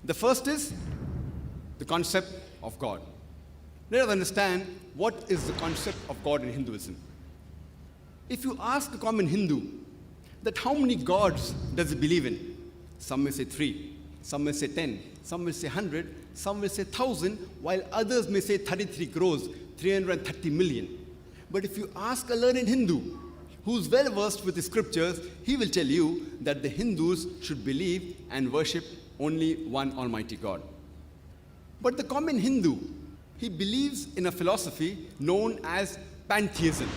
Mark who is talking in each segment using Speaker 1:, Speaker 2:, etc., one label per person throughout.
Speaker 1: The first is the concept of God. Let us understand what is the concept of God in Hinduism. If you ask a common Hindu that how many gods does he believe in, some may say 3, some may say 10, some will say 100, some will say 1,000, while others may say 33 crores, 330 million. But if you ask a learned Hindu who's well versed with the scriptures, he will tell you that the Hindus should believe and worship only one Almighty God. But the common Hindu, he believes in a philosophy known as pantheism.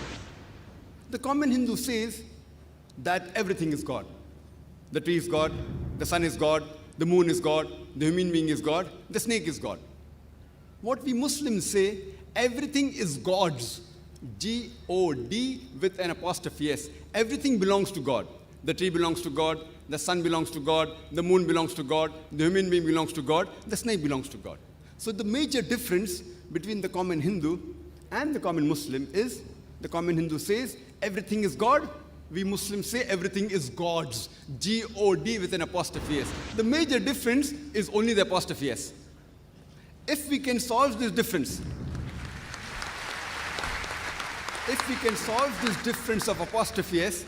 Speaker 1: The common Hindu says that everything is God. The tree is God, the sun is God, the moon is God, the human being is God, the snake is God. What we Muslims say, everything is God's. G-O-D with an apostrophe S. Everything belongs to God. The tree belongs to God, the sun belongs to God, the moon belongs to God, the human being belongs to God, the snake belongs to God. So the major difference between the common Hindu and the common Muslim is the common Hindu says everything is God. We Muslims say everything is God's. G-O-D with an apostrophe S. The major difference is only the apostrophe S. If we can solve this difference, of apostrophe S,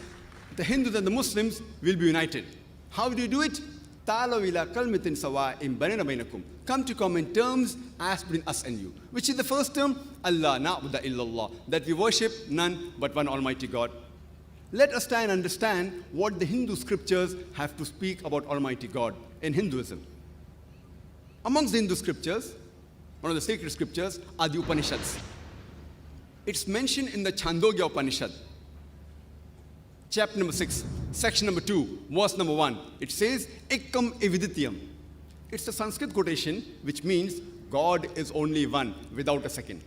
Speaker 1: the Hindus and the Muslims will be united. How do you do it? Come to common terms as between us and you. Which is the first term? Allah na'budu illallah. That we worship none but one Almighty God. Let us try and understand what the Hindu scriptures have to speak about Almighty God in Hinduism. Amongst the Hindu scriptures, one of the sacred scriptures are the Upanishads. It's mentioned in the Chandogya Upanishad, chapter number 6, section number 2, verse number 1. It says, Ekkam evidityam. It's a Sanskrit quotation which means God is only one without a second.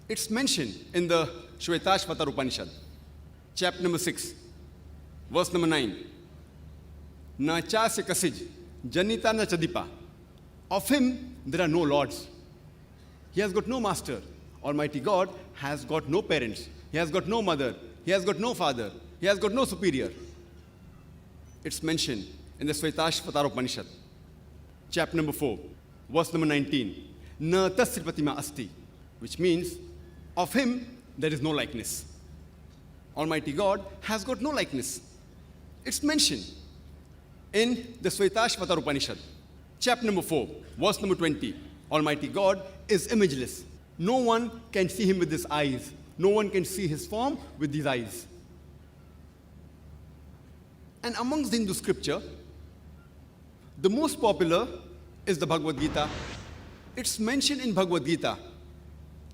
Speaker 1: It's mentioned in the Shvetashvatar Upanishad, chapter number 6, verse number 9. Na chasya kasij, janita na chadipa. Of him there are no lords. He has got no master. Almighty God has got no parents. He has got no mother. He has got no father. He has got no superior. It's mentioned in the Shvetashvatar Upanishad, chapter number 4, verse number 19. Na tasya pratima asti, which means of him there is no likeness. Almighty God has got no likeness. It's mentioned in the Shvetashvatar Upanishad, chapter number 4, verse number 20. Almighty God is imageless. No one can see him with his eyes. No one can see his form with these eyes. And amongst the Hindu scripture, the most popular is the Bhagavad Gita. It's mentioned in Bhagavad Gita,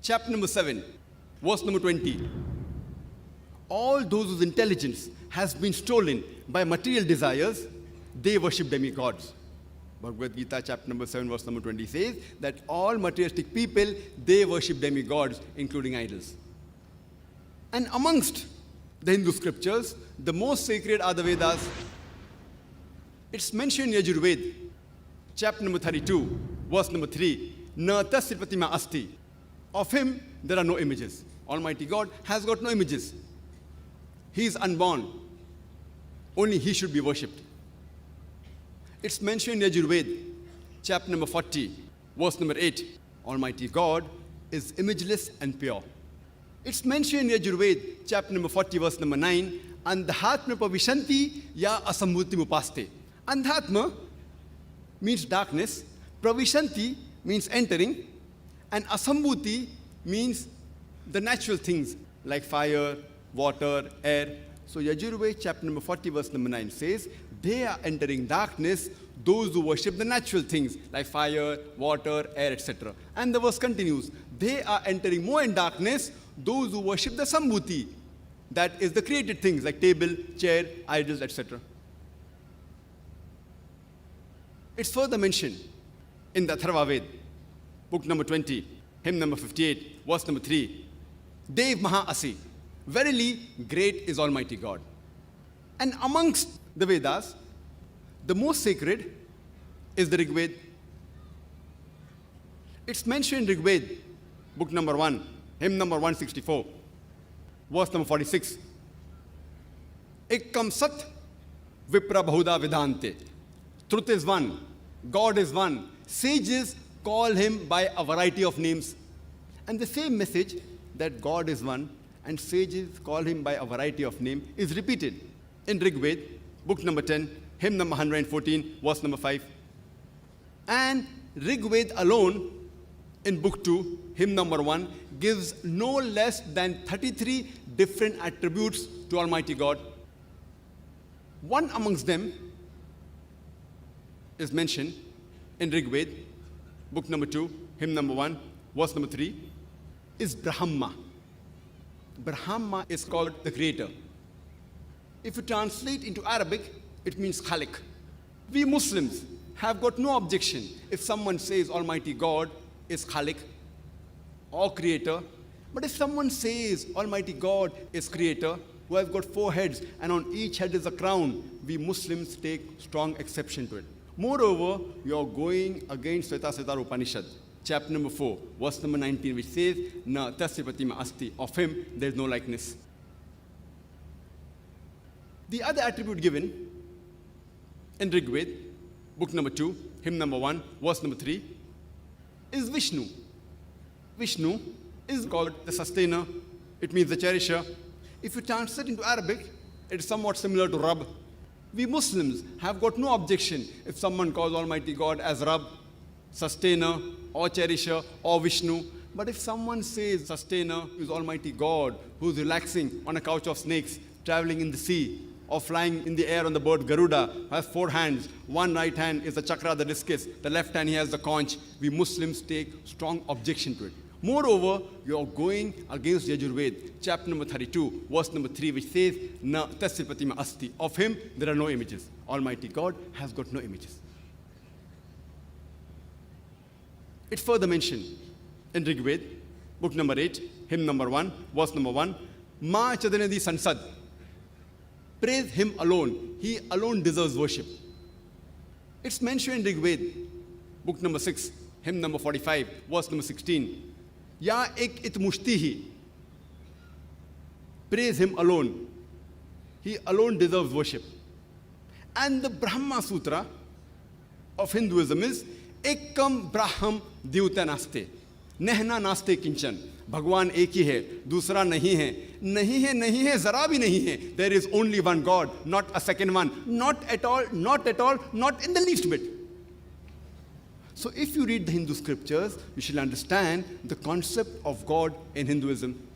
Speaker 1: chapter number 7, verse number 20. All those whose intelligence has been stolen by material desires, they worship demigods. Bhagavad Gita, chapter number 7, verse number 20 says that all materialistic people, they worship demigods, including idols. And amongst the Hindu scriptures, the most sacred are the Vedas. It's mentioned in Yajurveda, chapter number 32, verse number 3. Na tasya pratima asti. Of him, there are no images. Almighty God has got no images. He is unborn. Only he should be worshipped. It's mentioned in Yajurveda, chapter number 40, verse number 8. Almighty God is imageless and pure. It's mentioned in Yajurveda, chapter number 40, verse number 9. Andhatma pravishanti ya asambhuti upaste. Andhatma means darkness, pravishanti means entering, and asambhuti means the natural things like fire, water, air. So Yajurveda, chapter number 40, verse number 9 says, they are entering darkness, those who worship the natural things like fire, water, air, etc. And the verse continues, they are entering more in darkness, those who worship the sambhuti, that is the created things like table, chair, idols, etc. It's further mentioned in the Atharva Ved, book number 20, hymn number 58, verse number 3. Dev Maha Asi, verily great is Almighty God. And amongst the Vedas, the most sacred is the Rig Veda. It's mentioned in Rig Veda, book number 1, hymn number 164, verse number 46. Ekkam sat vipra bahuda vidante. Truth is one, God is one, Sages call him by a variety of names. And the same message that God is one and sages call him by a variety of names is repeated in Rig Veda, book number 10, hymn number 114, verse number 5. And Rig Veda alone, in book 2, hymn number 1, gives no less than 33 different attributes to Almighty God. One amongst them is mentioned in Rig Veda, book number 2, hymn number 1, verse number 3, is Brahma. Brahma is called the creator. If you translate into Arabic, it means Khalik. We Muslims have got no objection if someone says Almighty God is Khalik or creator. But if someone says Almighty God is creator, who has got 4 heads and on each head is a crown, we Muslims take strong exception to it. Moreover, you are going against Svetasvatara Upanishad, chapter number 4, verse number 19, which says, Na tasya pratima asti, of him there is no likeness. The other attribute given in Rig Veda, book number 2, hymn number 1, verse number 3, is Vishnu. Vishnu is called the sustainer. It means the cherisher. If you translate into Arabic, it is somewhat similar to Rabb. We Muslims have got no objection if someone calls Almighty God as Rabb, sustainer, or cherisher, or Vishnu. But if someone says sustainer is Almighty God, who is relaxing on a couch of snakes, traveling in the sea, or flying in the air on the bird Garuda, has 4 hands. One right hand is the chakra, the discus. The left hand he has the conch. We Muslims take strong objection to it. Moreover, you are going against Yajurved, chapter number 32, verse number 3, which says, Na tasya pratima asti. Of him there are no images. Almighty God has got no images. It's further mentioned in Rig Veda, book number 8, hymn number 1, verse number 1, Ma chadanadi sansad. Praise him alone. He alone deserves worship. It's mentioned in Rig Veda, book number 6, hymn number 45, verse number 16. Ya ek it mushtihi. Praise him alone. He alone deserves worship. And the Brahma Sutra of Hinduism is Ekam Braham Dyuta Naste. Nehna Naste Kinchan. Bhagwan एक ही है, दूसरा नहीं है, नहीं है, जरा भी नहीं है. There is only one God, not a second one. Not at all, not in the least bit. So if you read the Hindu scriptures, you shall understand the concept of God in Hinduism.